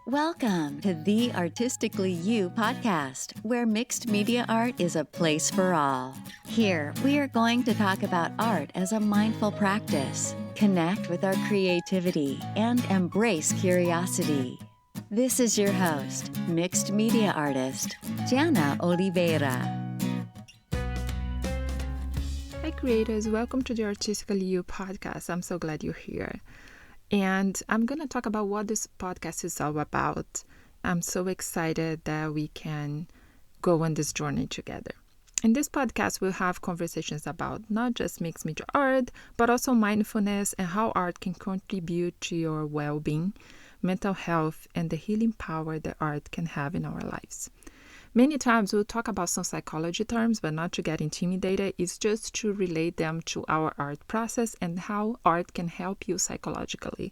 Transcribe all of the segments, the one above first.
Welcome to the Artistically You podcast, where mixed media art is a place for all. Here, we are going to talk about art as a mindful practice, connect with our creativity, and embrace curiosity. This is your host, mixed media artist, Jana Oliveira. Hi creators, welcome to the Artistically You podcast. I'm so glad you're here. And I'm going to talk about what this podcast is all about. I'm so excited that we can go on this journey together. In this podcast, we'll have conversations about not just mixed media art, but also mindfulness and how art can contribute to your well-being, mental health, and the healing power that art can have in our lives. Many times we'll talk about some psychology terms, but not to get intimidated. It's just to relate them to our art process and how art can help you psychologically.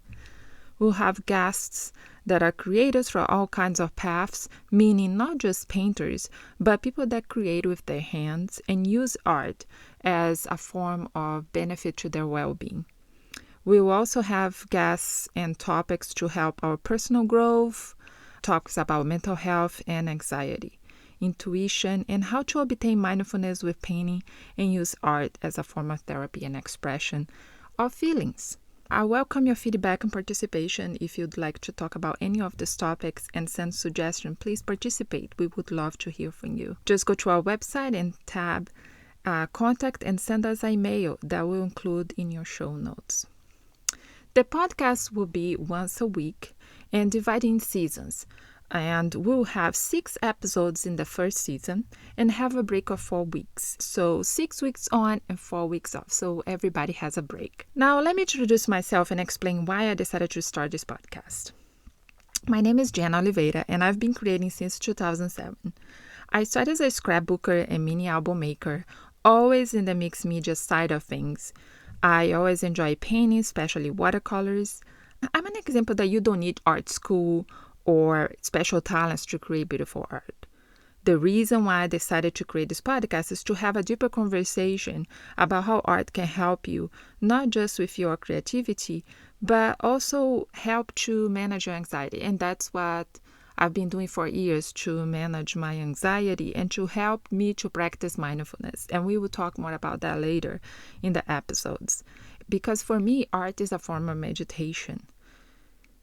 We'll have guests that are creators for all kinds of paths, meaning not just painters, but people that create with their hands and use art as a form of benefit to their well-being. We will also have guests and topics to help our personal growth, talks about mental health and anxiety, intuition, and how to obtain mindfulness with painting and use art as a form of therapy and expression of feelings. I welcome your feedback and participation. If you'd like to talk about any of these topics and send suggestions, please participate. We would love to hear from you. Just go to our website and tab contact and send us an email that will include in your show notes. The podcast will be once a week and divided in seasons. And we'll have 6 episodes in the first season and have a break of 4 weeks. So 6 weeks on and 4 weeks off. So everybody has a break. Now, let me introduce myself and explain why I decided to start this podcast. My name is Jana Oliveira, and I've been creating since 2007. I started as a scrapbooker and mini album maker, always in the mixed media side of things. I always enjoy painting, especially watercolors. I'm an example that you don't need art school or special talents to create beautiful art. The reason why I decided to create this podcast is to have a deeper conversation about how art can help you, not just with your creativity, but also help to manage your anxiety. And that's what I've been doing for years, to manage my anxiety and to help me to practice mindfulness. And we will talk more about that later in the episodes. Because for me, art is a form of meditation.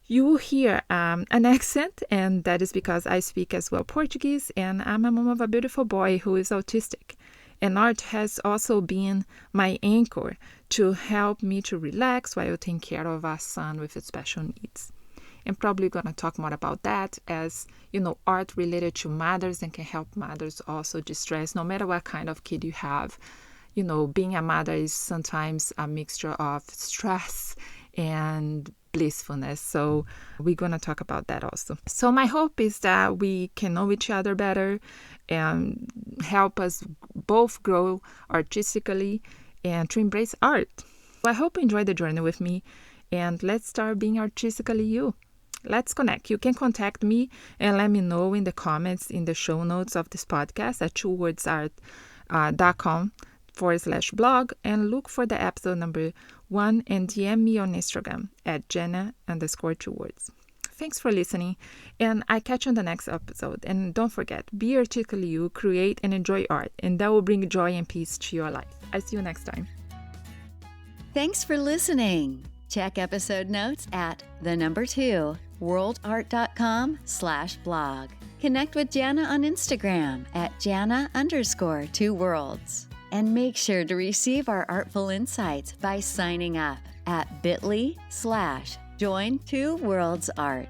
You will hear an accent, and that is because I speak as well Portuguese, and I'm a mom of a beautiful boy who is autistic. And art has also been my anchor to help me to relax while taking care of our son with special needs. I'm probably going to talk more about that as, art related to mothers and can help mothers also distress, no matter what kind of kid you have. Being a mother is sometimes a mixture of stress and blissfulness. So we're going to talk about that also. So my hope is that we can know each other better and help us both grow artistically and to embrace art. I hope you enjoy the journey with me, and let's start being artistically you. Let's connect. You can contact me and let me know in the comments in the show notes of this podcast at twowordsart.com/blog, and look for the episode number 1 and DM me on Instagram at Jana_2words. Thanks for listening, and I catch you on the next episode. And don't forget, be artistically you, create and enjoy art, and that will bring joy and peace to your life. I see you next time. Thanks for listening. Check episode notes at 2worldart.com/blog. Connect with Jana on Instagram at Jana_2worlds. And make sure to receive our artful insights by signing up at bit.ly/join2worldsart.